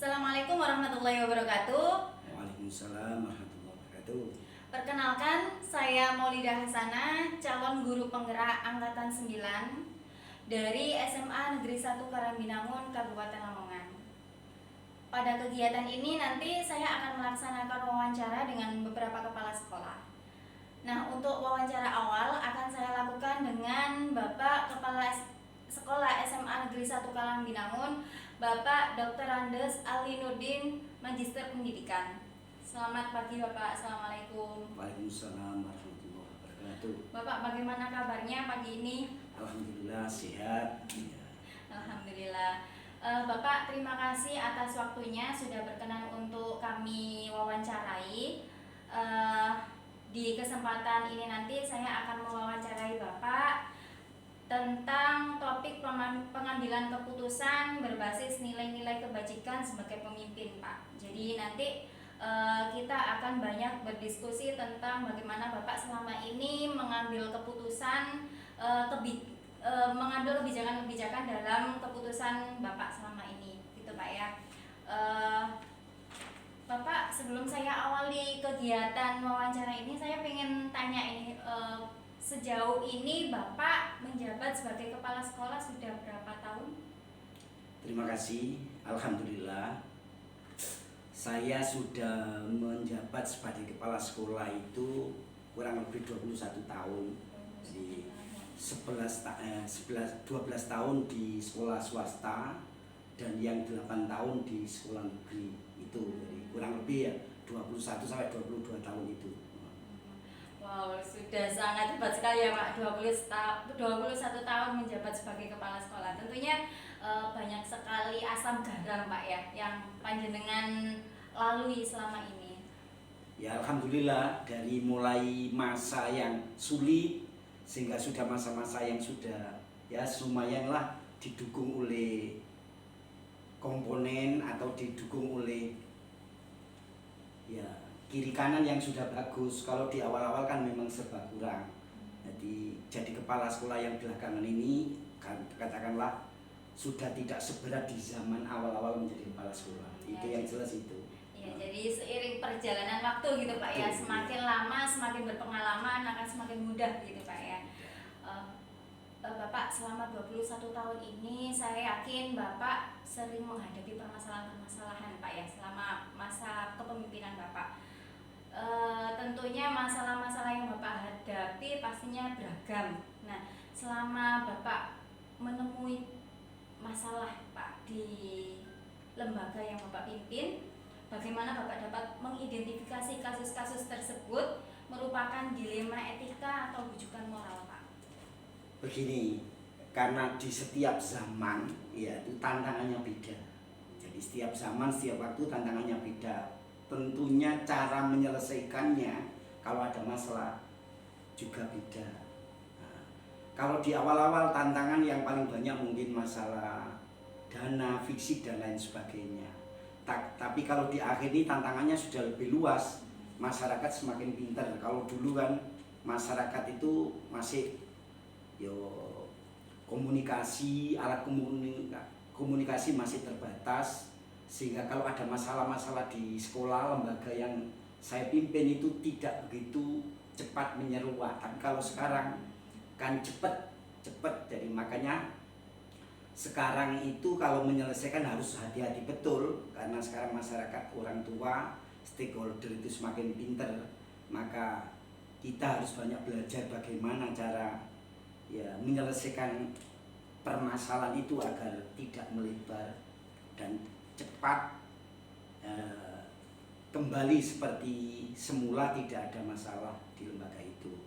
Assalamualaikum warahmatullahi wabarakatuh. Waalaikumsalam warahmatullahi wabarakatuh. Perkenalkan, saya Maulida Hasanah, calon guru penggerak angkatan 9 dari SMA Negeri 1 Karangginangun, Kabupaten Lamongan. Pada kegiatan ini nanti saya akan melaksanakan wawancara dengan beberapa kepala sekolah. Nah, untuk wawancara awal akan saya lakukan dengan Bapak Kepala Sekolah SMA Negeri 1 Karangginangun, Bapak Dr. Andes Alinuddin, Magister Pendidikan. Selamat pagi Bapak, Assalamualaikum. Waalaikumsalam warahmatullahi wabarakatuh. Bapak, bagaimana kabarnya pagi ini? Alhamdulillah sehat. Ya. Alhamdulillah. Bapak, terima kasih atas waktunya sudah berkenan untuk kami wawancarai. Di kesempatan ini nanti saya akan mewawancarai Bapak tentang topik pengambilan keputusan berbasis nilai-nilai kebajikan sebagai pemimpin, Pak. Jadi nanti kita akan banyak berdiskusi tentang bagaimana Bapak selama ini mengambil keputusan, mengambil kebijakan-kebijakan dalam keputusan Bapak selama ini, gitu Pak ya. Bapak, sebelum saya awali kegiatan wawancara ini, saya pengen tanya ini, sejauh ini Bapak menjabat sebagai kepala sekolah sudah berapa tahun? Terima kasih. Alhamdulillah saya sudah menjabat sebagai kepala sekolah itu kurang lebih 21 tahun. Jadi 12 tahun di sekolah swasta dan yang 8 tahun di sekolah negeri itu. Jadi kurang lebih ya 21 sampai 22 tahun itu. Wow, sudah sangat hebat sekali ya Pak, 21 tahun menjabat sebagai kepala sekolah. Tentunya banyak sekali asam garam Pak ya, yang panjenengan lalui selama ini. Ya Alhamdulillah, dari mulai masa yang sulit sehingga sudah masa-masa yang sudah ya lumayanlah didukung oleh komponen atau didukung oleh ya kiri kanan yang sudah bagus. Kalau di awal-awal kan memang serba kurang. Jadi kepala sekolah yang belakangan ini katakanlah sudah tidak seberat di zaman awal-awal menjadi kepala sekolah. Ya, itu yang jelas itu. Ya, jadi seiring perjalanan waktu gitu Pak ya, semakin lama semakin berpengalaman akan semakin mudah gitu Pak ya. Bapak selama 21 tahun ini saya yakin Bapak sering menghadapi permasalahan-permasalahan Pak ya selama masa kepemimpinan Bapak. Tentunya masalah-masalah yang Bapak hadapi pastinya beragam. Nah, selama Bapak menemui masalah Pak di lembaga yang Bapak pimpin, bagaimana Bapak dapat mengidentifikasi kasus-kasus tersebut merupakan dilema etika atau bujukan moral Pak? Begini, karena di setiap zaman ya itu tantangannya beda. Jadi setiap zaman, setiap waktu tantangannya beda. Tentunya cara menyelesaikannya kalau ada masalah juga beda. Nah, kalau di awal-awal tantangan yang paling banyak mungkin masalah dana, fisik dan lain sebagainya. Tapi kalau di akhir ini tantangannya sudah lebih luas. Masyarakat semakin pintar. Kalau dulu kan masyarakat itu masih komunikasi, alat komunikasi masih terbatas, sehingga kalau ada masalah-masalah di sekolah lembaga yang saya pimpin itu tidak begitu cepat menyeruak. Tapi kalau sekarang kan cepat, jadi makanya sekarang itu kalau menyelesaikan harus hati-hati betul, karena sekarang masyarakat, orang tua, stakeholder itu semakin pintar, maka kita harus banyak belajar bagaimana cara ya menyelesaikan permasalahan itu agar tidak melebar dan cepat kembali seperti semula, tidak ada masalah di lembaga itu.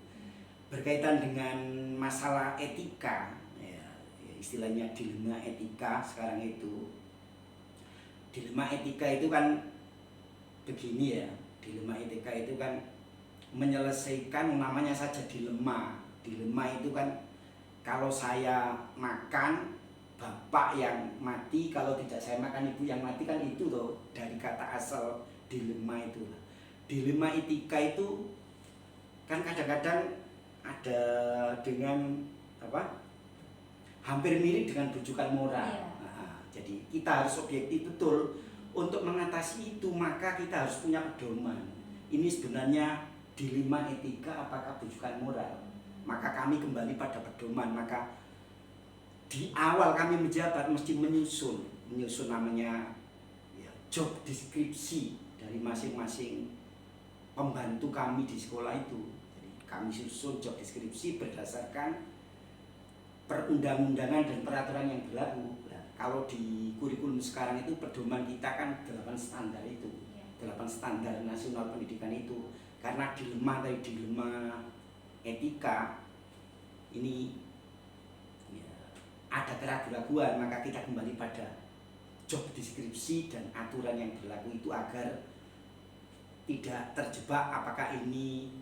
Berkaitan dengan masalah etika ya, istilahnya dilema etika sekarang itu. Dilema etika itu kan begini ya, dilema etika itu kan menyelesaikan, namanya saja dilema. Dilema itu kan kalau saya makan, bapak yang mati, kalau tidak saya makan, ibu yang mati, kan itu loh dari kata asal dilema itu. Dilema etika itu kan kadang-kadang ada dengan hampir mirip dengan rujukan moral. Iya. Nah, jadi kita harus objektif betul untuk mengatasi itu maka kita harus punya pedoman. Ini sebenarnya dilema etika apakah bujukan moral. Maka kami kembali pada pedoman. Maka di awal kami menjabat mesti menyusun namanya ya, job deskripsi dari masing-masing pembantu kami di sekolah itu. Jadi kami susun job deskripsi berdasarkan perundang-undangan dan peraturan yang berlaku. Nah, kalau di kurikulum sekarang itu pedoman kita kan 8 standar itu, 8 standar nasional pendidikan itu. Karena dilema etika ini ya, ada keraguan-keraguan, maka kita kembali pada job deskripsi dan aturan yang berlaku itu agar tidak terjebak apakah ini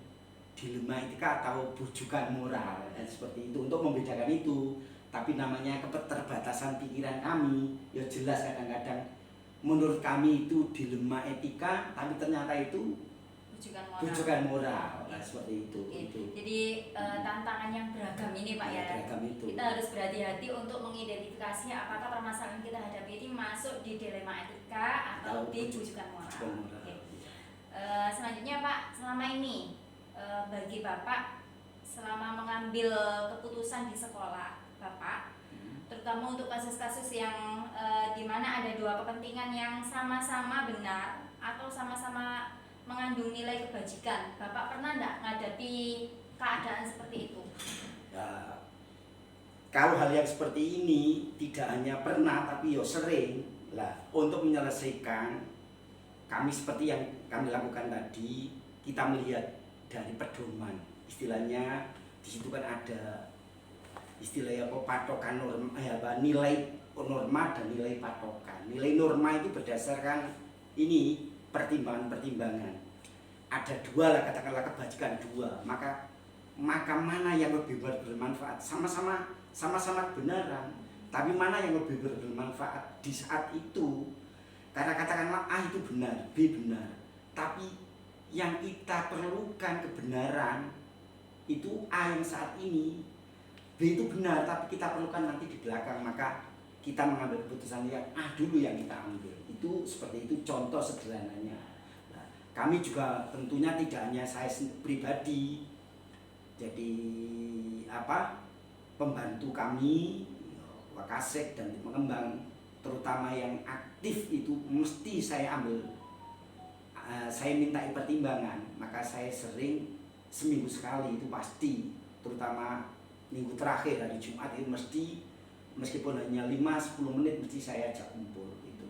dilema etika atau bujukan moral dan seperti itu, untuk membedakan itu. Tapi namanya keterbatasan pikiran kami ya jelas kadang-kadang menurut kami itu dilema etika tapi ternyata itu bujukan moral. Nah, seperti itu. Jadi tantangan yang beragam ini Pak ya. Beragam itu. Kita harus berhati-hati untuk mengidentifikasi apakah permasalahan kita hadapi ini masuk di dilema etika atau di bujukan moral. Selanjutnya Pak, selama ini bagi Bapak selama mengambil keputusan di sekolah Bapak, terutama untuk kasus-kasus yang di mana ada dua kepentingan yang sama-sama benar atau sama-sama mengandung nilai kebajikan, Bapak pernah enggak menghadapi keadaan seperti itu? Ya, kalau hal yang seperti ini tidak hanya pernah tapi yo sering lah. Untuk menyelesaikan, kami seperti yang kami lakukan tadi, kita melihat dari pedoman. Istilahnya di situ kan ada istilahnya apa, patokan norma, nilai norma dan nilai patokan. Nilai norma itu berdasarkan ini pertimbangan-pertimbangan. Ada dua lah, katakanlah kebajikan dua. Maka mana yang lebih bermanfaat? Sama-sama kebenaran. Tapi mana yang lebih bermanfaat di saat itu? Karena katakanlah A itu benar, B benar. Tapi yang kita perlukan kebenaran itu A yang saat ini, B itu benar tapi kita perlukan nanti di belakang. Maka kita mengambil keputusan yang A dulu yang kita ambil. Itu seperti itu contoh sederhananya. Nah, kami juga tentunya tidak hanya saya pribadi. Jadi pembantu kami Wakasek dan pengembang terutama yang aktif itu mesti saya ambil, saya minta pertimbangan. Maka saya sering seminggu sekali itu pasti, terutama minggu terakhir hari Jumat itu mesti, meskipun hanya 5-10 menit mesti saya ajak kumpul itu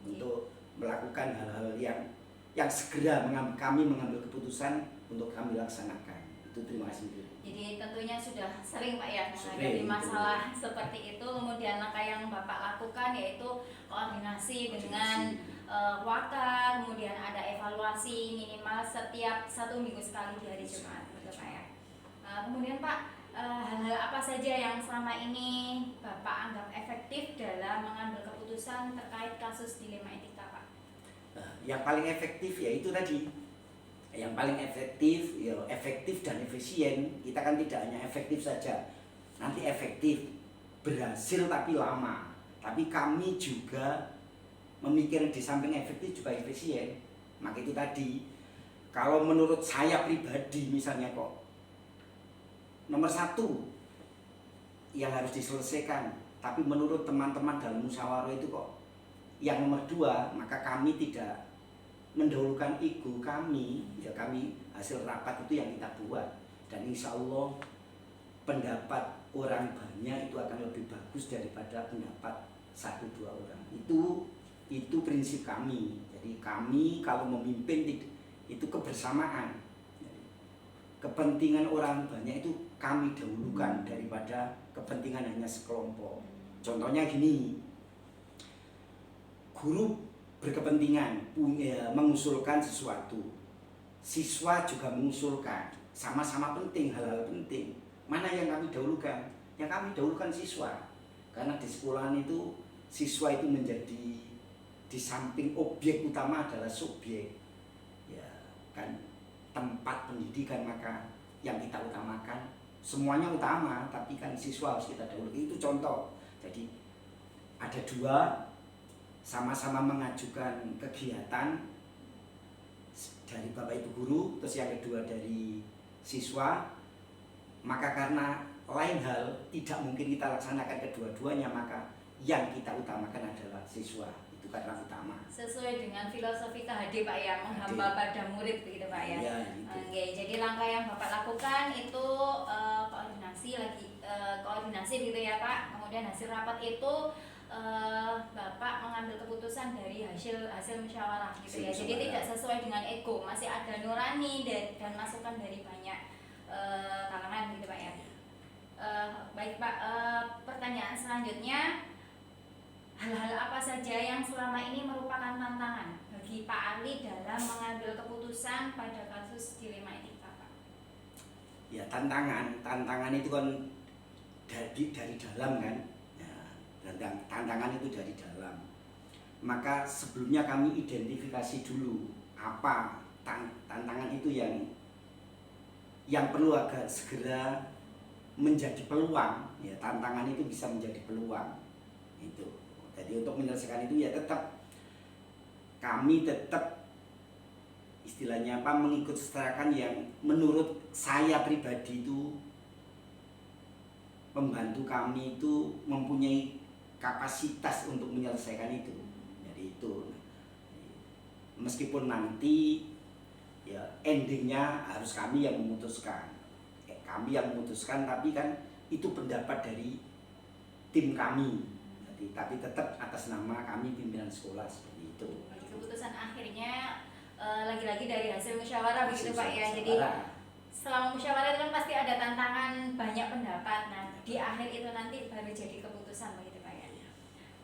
untuk melakukan hal-hal yang segera kami mengambil keputusan untuk kami laksanakan. Itu terima kasih. Jadi tentunya sudah sering Pak ya menghadapi masalah seperti itu. Kemudian langkah yang Bapak lakukan yaitu koordinasi dengan Waka, kemudian ada evaluasi minimal setiap 1 minggu sekali di hari Jumat, betul Pak ya. Kemudian Pak, hal-hal apa saja yang selama ini Bapak anggap efektif dalam mengambil keputusan terkait kasus dilema etika Pak? Yang paling efektif ya itu tadi. Yang paling efektif, ya efektif dan efisien. Kita kan tidak hanya efektif saja, nanti efektif, berhasil tapi lama. Tapi kami juga memikirkan di samping efektif juga efisien. Maka itu tadi, kalau menurut saya pribadi misalnya kok, nomor 1 yang harus diselesaikan, tapi menurut teman-teman dalam musyawarah itu kok yang nomor 2, maka kami tidak mendahulukan ego kami, ya kami hasil rapat itu yang kita buat, dan insya Allah pendapat orang banyak itu akan lebih bagus daripada pendapat 1-2 orang. Itu prinsip kami. Jadi kami kalau memimpin itu kebersamaan. Kepentingan orang banyak itu kami dahulukan daripada kepentingan hanya sekelompok. Contohnya gini, guru berkepentingan mengusulkan sesuatu, siswa juga mengusulkan, sama-sama penting, hal-hal penting. Mana yang kami dahulukan? Yang kami dahulukan siswa, karena di sekolahan itu siswa itu menjadi, di samping objek utama adalah subjek, ya kan, tempat pendidikan. Maka yang kita utamakan, semuanya utama, tapi kan siswa harus kita dahulukan. Itu contoh. Jadi ada 2 sama-sama mengajukan kegiatan dari Bapak Ibu guru, terus yang kedua dari siswa, maka karena lain hal tidak mungkin kita laksanakan kedua-duanya, maka yang kita utamakan adalah siswa, itu karena utama. Sesuai dengan filosofi KHD Pak ya, menghamba pada murid begitu Pak ya. Iya, gitu. Oke, jadi langkah yang Bapak lakukan itu koordinasi gitu ya Pak. Kemudian hasil rapat itu Bapak mengambil keputusan dari hasil musyawarah gitu ya. Jadi tidak sesuai dengan ego, masih ada nurani dan masukan dari banyak kalangan gitu Pak ya. Baik Pak, pertanyaan selanjutnya, hal-hal apa saja yang selama ini merupakan tantangan bagi Pak Ali dalam mengambil keputusan pada kasus dilema etika Pak? Ya, tantangan itu kan dari dalam kan. Dan tantangan itu dari dalam. Maka sebelumnya kami identifikasi dulu apa tantangan itu yang perlu agak segera menjadi peluang. Ya, tantangan itu bisa menjadi peluang. Itu. Jadi untuk menyelesaikan itu ya kami tetap istilahnya mengikut sertakan yang menurut saya pribadi itu membantu kami itu mempunyai kapasitas untuk menyelesaikan itu. Jadi itu meskipun nanti ya endingnya harus kami yang memutuskan, tapi kan itu pendapat dari tim kami. Jadi tapi tetap atas nama kami pimpinan sekolah seperti itu. Keputusan akhirnya lagi-lagi dari hasil musyawarah begitu Pak ya. Jadi selama musyawarah itu kan pasti ada tantangan, banyak pendapat. Nah di akhir itu nanti baru jadi keputusan begitu Pak ya.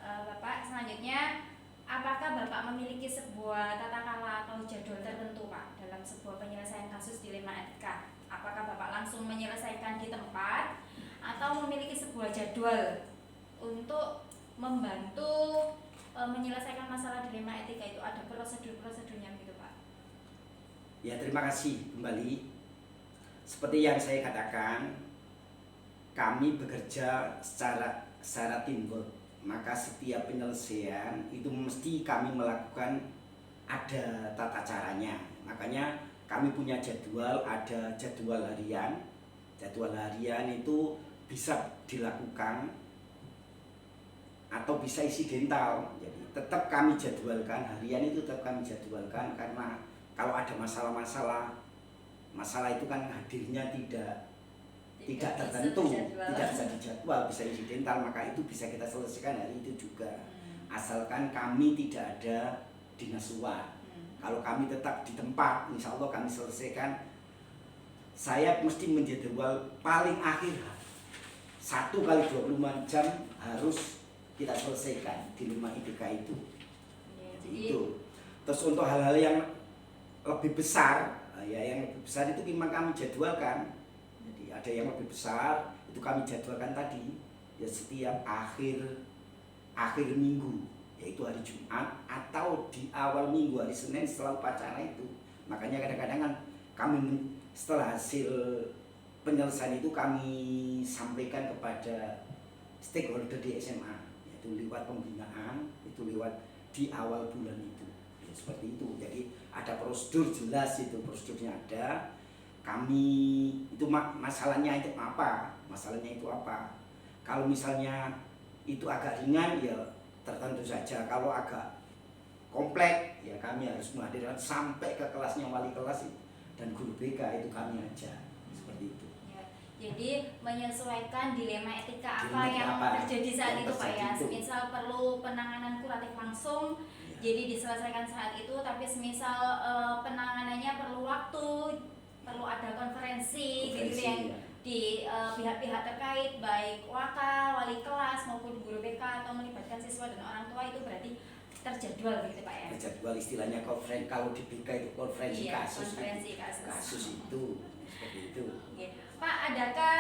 Bapak selanjutnya, apakah Bapak memiliki sebuah tata cara atau jadwal tertentu Pak dalam sebuah penyelesaian kasus dilema etika? Apakah Bapak langsung menyelesaikan di tempat atau memiliki sebuah jadwal untuk membantu menyelesaikan masalah dilema etika itu, ada prosedur-prosedurnya gitu Pak? Ya, terima kasih kembali. Seperti yang saya katakan, kami bekerja secara teamwork. Maka setiap penyelesaian itu mesti kami melakukan ada tata caranya. Makanya kami punya jadwal, ada jadwal harian. Jadwal harian itu bisa dilakukan atau bisa insidental. Jadi tetap kami jadwalkan, harian itu tetap kami jadwalkan, karena kalau ada masalah itu kan hadirnya tidak tertentu, tidak bisa dijadwal, bisa insidental, maka itu bisa kita selesaikan hari itu juga. Asalkan kami tidak ada dinas luar. Kalau kami tetap di tempat, insya Allah kami selesaikan. Saya mesti menjadwal paling akhir 1 kali 24 jam harus kita selesaikan di rumah IDK itu. Itu. Terus untuk hal-hal yang lebih besar, yang lebih besar itu memang kami jadwalkan. Ada yang lebih besar itu kami jadwalkan tadi ya setiap akhir minggu, yaitu hari Jumat atau di awal minggu, hari Senin setelah upacara itu. Makanya kadang-kadang kan kami setelah hasil penyelesaian itu kami sampaikan kepada stakeholder di SMA, yaitu lewat pembinaan, itu lewat di awal bulan itu ya, seperti itu. Jadi ada prosedur jelas, itu prosedurnya ada. Kami itu masalahnya itu apa? Kalau misalnya itu agak ringan ya tertentu saja. Kalau agak kompleks ya kami harus menghadirkan sampai ke kelasnya wali kelas dan guru BK, itu kami aja seperti itu. Ya, jadi menyesuaikan dilema etika apa yang terjadi saat itu Pak ya. Semisal perlu penanganan kuratif langsung, jadi diselesaikan saat itu. Tapi semisal penanganannya perlu waktu, perlu ada konferensi gitu yang di pihak-pihak terkait, baik waka, wali kelas maupun guru BK, atau melibatkan siswa dan orang tua, itu berarti terjadwal begitu Pak ya? Terjadwal, istilahnya konferensi. Kalau di BK itu konferensi kasus itu seperti itu. Pak, adakah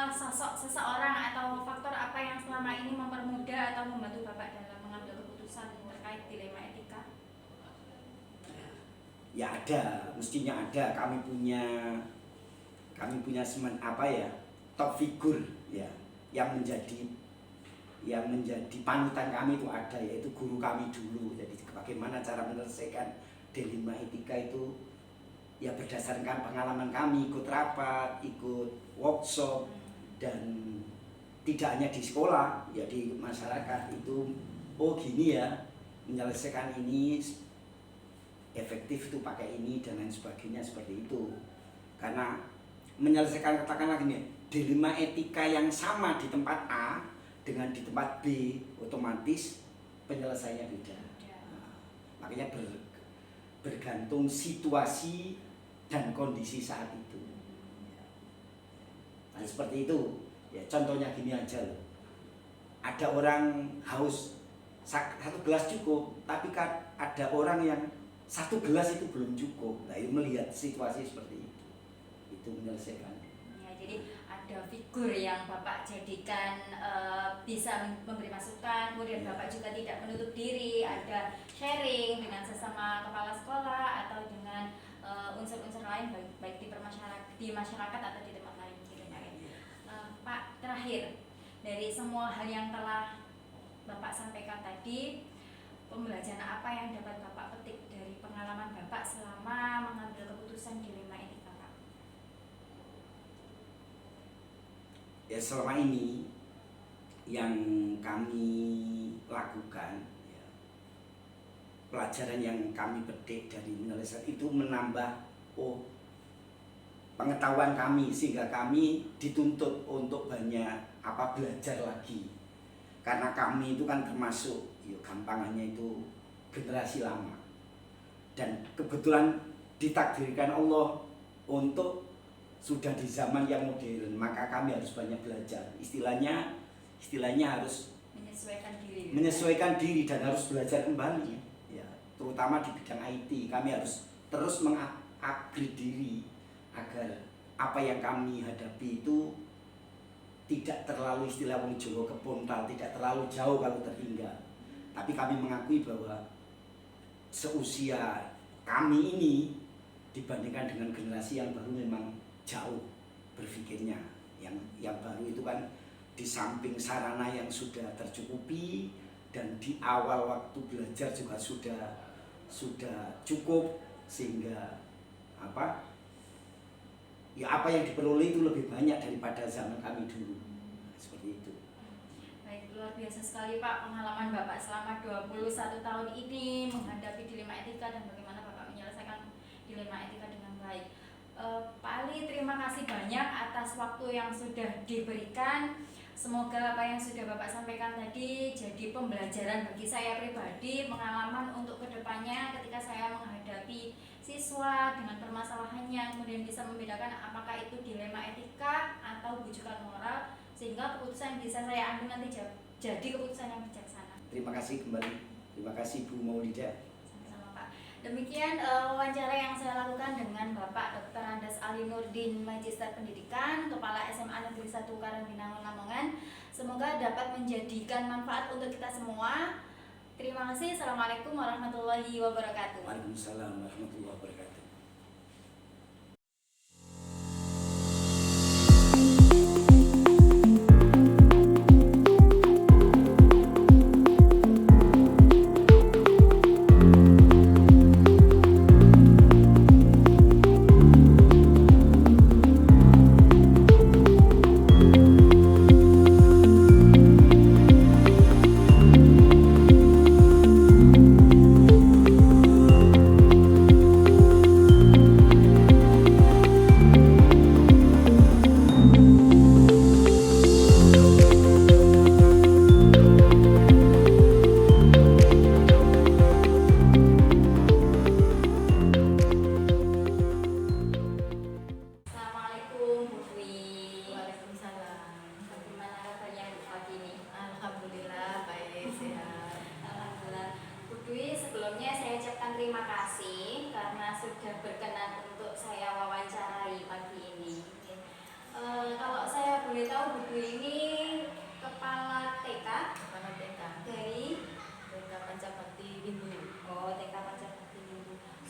sosok seseorang atau faktor apa yang selama ini mempermudah atau membantu Bapak dalam mengambil keputusan terkait dilema etika? Ya ada, mestinya ada. Kami punya top figur ya, yang menjadi yang menjadi panutan kami itu ada, yaitu guru kami dulu. Jadi bagaimana cara menyelesaikan D5 etika itu ya berdasarkan pengalaman kami, ikut rapat, ikut workshop, dan tidak hanya di sekolah, ya di masyarakat itu, oh gini ya menyelesaikan ini, efektif itu pakai ini dan lain sebagainya, seperti itu. Karena menyelesaikan, katakanlah gini, D5 etika yang sama di tempat A dengan di tempat B, otomatis penyelesaiannya beda. Nah, makanya bergantung situasi dan kondisi saat itu. Nah, seperti itu. Ya, contohnya gini aja loh. Ada orang haus, satu gelas cukup, tapi kan ada orang yang satu gelas itu belum cukup. Nah, itu melihat situasi seperti itu menyelesaikan. Ya, jadi ada figur yang Bapak jadikan bisa memberi masukan, kemudian Bapak juga tidak menutup diri, ada sharing dengan sesama kepala sekolah atau dengan unsur-unsur lain, baik di masyarakat atau di tempat lain gitu ya. Pak, terakhir, dari semua hal yang telah Bapak sampaikan tadi, pembelajaran apa yang dapat Bapak petik dari pengalaman Bapak selama mengambil keputusan dilema etika, Pak? Ya, selama ini yang kami lakukan, ya, pelajaran yang kami petik dari menyelesaikan itu menambah pengetahuan kami, sehingga kami dituntut untuk banyak belajar lagi. Karena kami itu kan termasuk, gampangannya itu generasi lama, dan kebetulan ditakdirkan Allah untuk sudah di zaman yang modern, maka kami harus banyak belajar. Istilahnya harus menyesuaikan diri dan harus belajar kembali, ya, terutama di bidang IT. Kami harus terus mengupgrade diri agar apa yang kami hadapi itu tidak terlalu, istilah wong Jawa, kepontal, tidak terlalu jauh kalau tertinggal. Tapi kami mengakui bahwa seusia kami ini dibandingkan dengan generasi yang baru memang jauh berpikirnya. Yang baru itu kan di samping sarana yang sudah tercukupi dan di awal waktu belajar juga sudah cukup, sehingga apa yang diperoleh itu lebih banyak daripada zaman kami dulu. Seperti itu. Baik, luar biasa sekali Pak pengalaman Bapak selama 21 tahun ini menghadapi dilema etika dan bagaimana Bapak menyelesaikan dilema etika dengan baik. Pak Ali, terima kasih banyak atas waktu yang sudah diberikan. Semoga apa yang sudah Bapak sampaikan tadi jadi pembelajaran bagi saya pribadi, pengalaman untuk kedepannya ketika saya menghadapi siswa dengan permasalahannya, kemudian bisa membedakan apakah itu dilema etika atau bujukan moral, sehingga keputusan yang bisa saya ambil nanti jadi keputusan yang bijaksana. Terima kasih kembali. Terima kasih Bu Maulida. Sama-sama Pak. Demikian wawancara yang saya lakukan dengan Bapak Dr. Andes Ali Nurdin, Magister Pendidikan, Kepala SMA Negeri 1 Karangginangun Lamongan. Semoga dapat menjadikan manfaat untuk kita semua. Terima kasih. Assalamualaikum warahmatullahi wabarakatuh. Waalaikumsalam warahmatullahi wabarakatuh.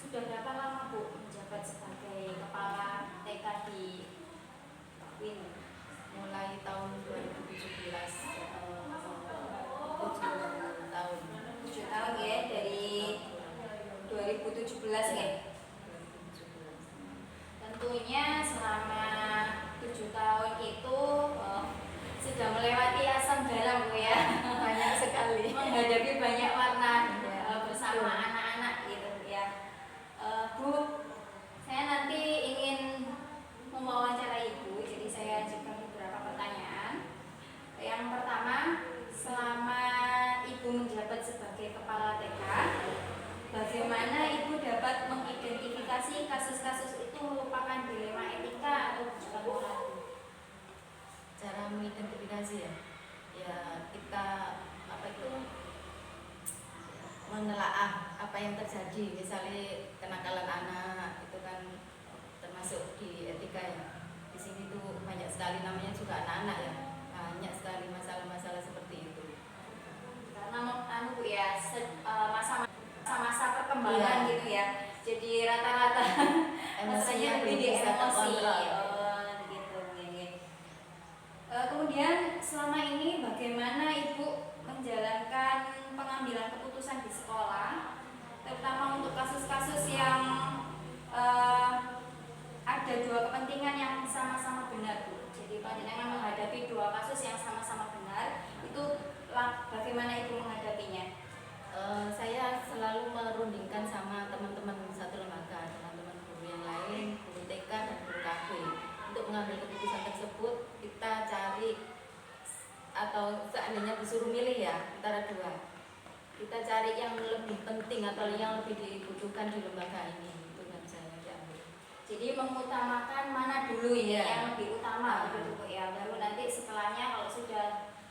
Sudah berapa lama Bu menjabat sebagai kepala TK di Win? Mulai tahun 2017. ya. Tentunya selama 7 tahun itu sudah melewati asam garam Bu ya. Banyak sekali. Menghadapi banyak warna bersama anak-anak gitu ya. Bu, saya nanti ingin mewawancara Ibu, jadi saya ajukan beberapa pertanyaan. Yang pertama, selama Ibu menjabat sebagai kepala TK, bagaimana Ibu dapat mengidentifikasi kasus-kasus itu merupakan dilema etika atau bukan moral? Cara mengidentifikasi ya kita menelaah apa yang terjadi, misalnya kenakalan anak itu kan termasuk di etika ya. Di sini tuh banyak sekali, namanya juga anak-anak ya, banyak sekali masalah-masalah seperti itu. Karena Bu ya, masa-masa perkembangan gitu ya, jadi rata-rata Emosinya lebih belum di bisa emosi terkontrol. gitu ya. Kemudian selama ini bagaimana Ibu menjalankan pengambilan keputusan di sekolah, terutama untuk kasus-kasus yang ada dua kepentingan yang sama-sama benar Bu. Jadi panjenengan menghadapi dua kasus yang sama-sama benar, itu bagaimana Ibu menghadapinya? Saya selalu merundingkan sama teman-teman satu lembaga, teman-teman guru yang lain, guru TK dan guru KB. Untuk mengambil keputusan tersebut, kita cari atau seandainya disuruh milih ya antara dua, kita cari yang lebih penting atau yang lebih dibutuhkan di lembaga ini, itu yang saya diambil. Jadi mengutamakan mana dulu ya yang lebih utama gitu Bu ya, baru nanti setelahnya kalau sudah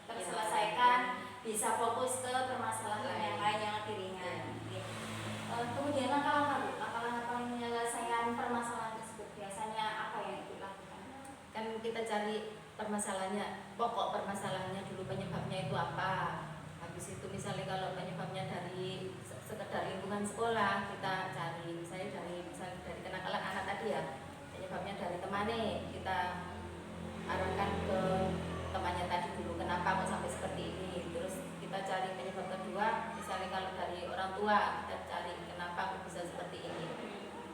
terselesaikan bisa fokus ke permasalahan yang lain yang lebih ringan. Kemudian langkah-langkah Bu, langkah-langkah menyelesaikan permasalahan tersebut biasanya apa yang Ibu lakukan? Kan kita cari permasalahannya, pokok permasalahannya dulu, penyebabnya itu apa. Habis itu misalnya kalau penyebabnya dari sekedar lingkungan sekolah, kita cari misalnya dari kenakalan anak tadi ya, penyebabnya dari temannya, kita arahkan ke temannya tadi dulu, kenapa kok sampai seperti ini. Terus kita cari penyebab kedua, misalnya kalau dari orang tua, kita cari kenapa kok bisa seperti ini.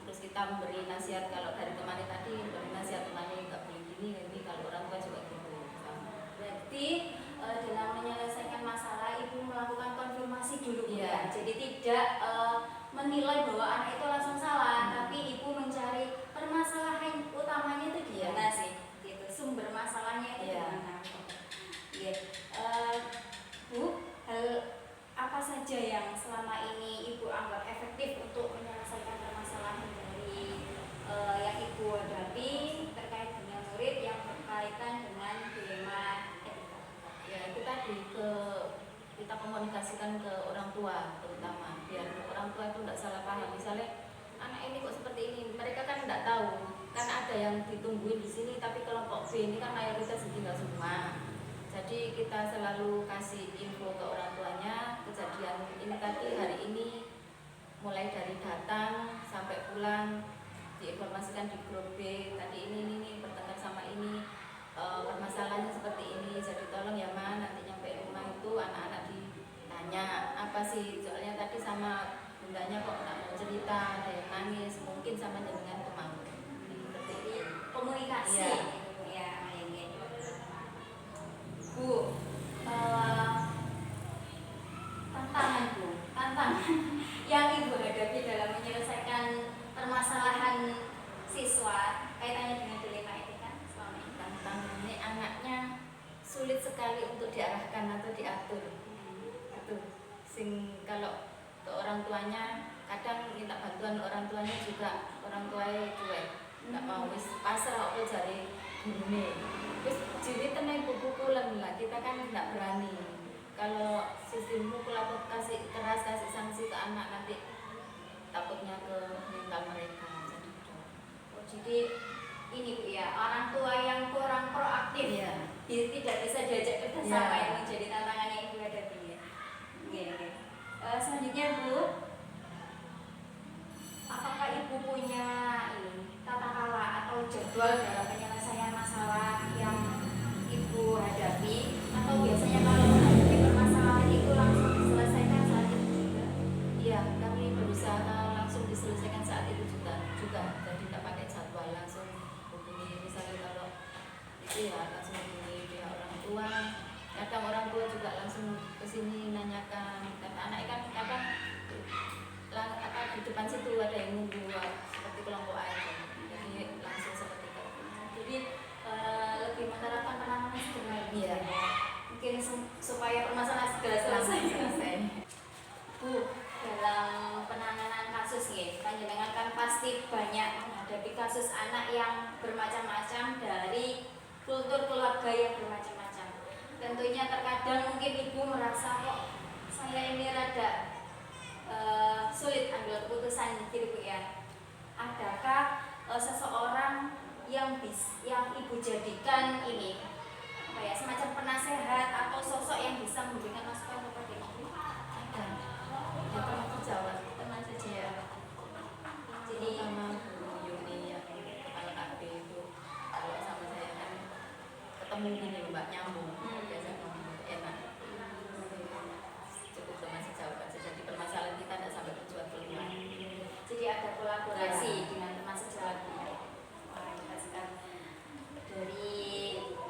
Terus kita memberi nasihat, kalau dari temannya tadi memberi nasihat, temannya nggak boleh gini, kalau orang tua juga gitu. Berarti dalam menyelesaikan masalah Ibu melakukan konfirmasi dulu ya. Jadi tidak menilai bahwa anak itu langsung salah, tapi Ibu mencari permasalahan utamanya itu di mana sih? Gitu. Sumber masalahnya itu di mana? Iya. Bu, hal apa saja yang selama ini Ibu anggap efektif untuk menyelesaikan permasalahan dari yang Ibu hadapi terkait dengan murid yang berkaitan dengan dilema etika? Ya itu tadi, kita komunikasikan ke orang tua terutama, biar orang tua itu tidak salah paham. Misalnya anak ini kok seperti ini, mereka kan tidak tahu, karena ada yang ditungguin di sini, tapi kelompok B ini kan mayoritas tinggal semua. Jadi kita selalu kasih info ke orang tuanya, kejadian ini tadi hari ini, mulai dari datang sampai pulang diinformasikan di grup B, tadi ini bertengkar sama ini, permasalahannya seperti ini, jadi tolong ya Ma, nanti nyampe rumah itu anak-anak ditanya apa sih, soalnya tadi sama bundanya kok nggak mau cerita, ada yang nangis, mungkin sama dengan teman. Jadi komunikasi ya. Bu, tantangan yang Ibu hadapi dalam menyelesaikan permasalahan siswa kaitannya dengan dilema etika selama ini? Tantangannya anaknya sulit sekali untuk diarahkan atau diatur. Itu sing kalau ke orang tuanya kadang minta bantuan orang tuanya juga orang tuanya cuek, nggak mau, wis pasrah kok jare gurune. Wis jadi tenang buku lah, kita kan nggak berani. Kalau sistem mukul atau kasih keras, kasih sanksi ke anak, nanti takutnya ke mental mereka. Jadi ini Bu ya, orang tua yang kurang proaktif ya, tidak bisa diajak kerjasama yang menjadi tantangan yang Ibu hadapi ya. Selanjutnya Bu, apakah Ibu punya tata cara atau jadwal dalam penyelesaian masalah yang Ibu hadapi, atau biasanya kalau menghadapi permasalahan itu langsung diselesaikan saat itu juga? Iya, kami berusaha langsung diselesaikan saat itu juga jadi tidak pakai jadwal, langsung hubungi misalnya kalau itu ya langsung hubungi pihak orang tua. Kadang orang tua juga langsung kesini nanyakan, karena anaknya kan kadang di depan situ ada yang nunggu seperti kelompok aja, jadi langsung seperti itu. Jadi lebih menerapkan penanganan segera Iya. mungkin supaya permasalahan segera selesai. Bu, dalam penanganan kasus ya, panjenengan kan pasti banyak menghadapi kasus anak yang bermacam-macam dari kultur keluarga yang bermacam-macam. Tentunya terkadang mungkin ibu merasa kok saya ini rada sulit ambil keputusan gitu Bu ya. Adakah seseorang yang ibu jadikan ini apa ya, semacam penasehat atau sosok yang bisa memberikan masukan kepada ibu? Ada ya termasuk Jawa teman saja ya, Jadi sama Bu Yuni yang kepala KB itu kalau sama saya kan ketemu gini Mbak, nyambung biasa ngomong enak, cukup teman sejauh aja, jadi permasalahan kita tidak sampai berjuang keluar. jadi ada kolaborasi Ya. dengan teman sejawat. Wah, kita sekali. Dari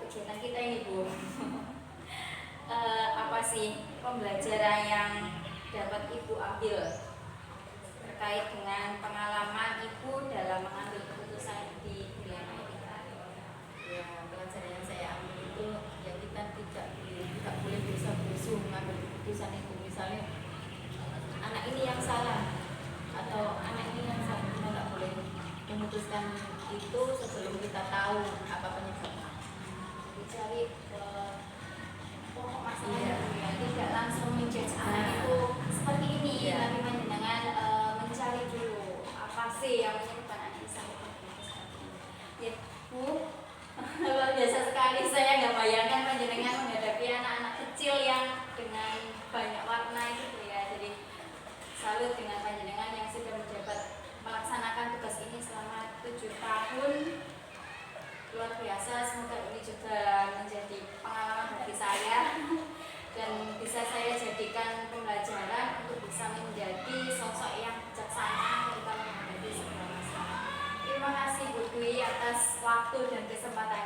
kegiatan kita ini Bu, apa sih pembelajaran yang dapat ibu ambil terkait dengan pengalaman ibu dalam mengambil keputusan di dilema etika? Ya pelajaran yang saya ambil itu ya kita tidak boleh berusaha mengambil keputusan itu, misalnya anak ini yang salah atau anak ini yang salah, kita tidak boleh memutuskan itu sebelum kita tahu apa penyebabnya. Dicari pokok masalahnya Iya. Bu ya, tidak langsung menjudge anak itu seperti ini, Iya. tapi panjenengan mencari dulu apa sih yang menyebabkan anak ini sampai begitu seperti ini. Ya Bu, luar biasa sekali, saya nggak bayangkan panjenengan menghadapi anak-anak kecil yang dengan banyak warna itu Bu ya. Jadi salut dengan panjenengan yang sudah menjabat melaksanakan tugas ini selama 7 tahun. Luar biasa, semoga ini juga menjadi pengalaman bagi saya dan bisa saya jadikan pembelajaran untuk bisa menjadi sosok yang bijaksana ketika menghadapi sebuah masalah. Terima kasih Bu Dwi atas waktu dan kesempatan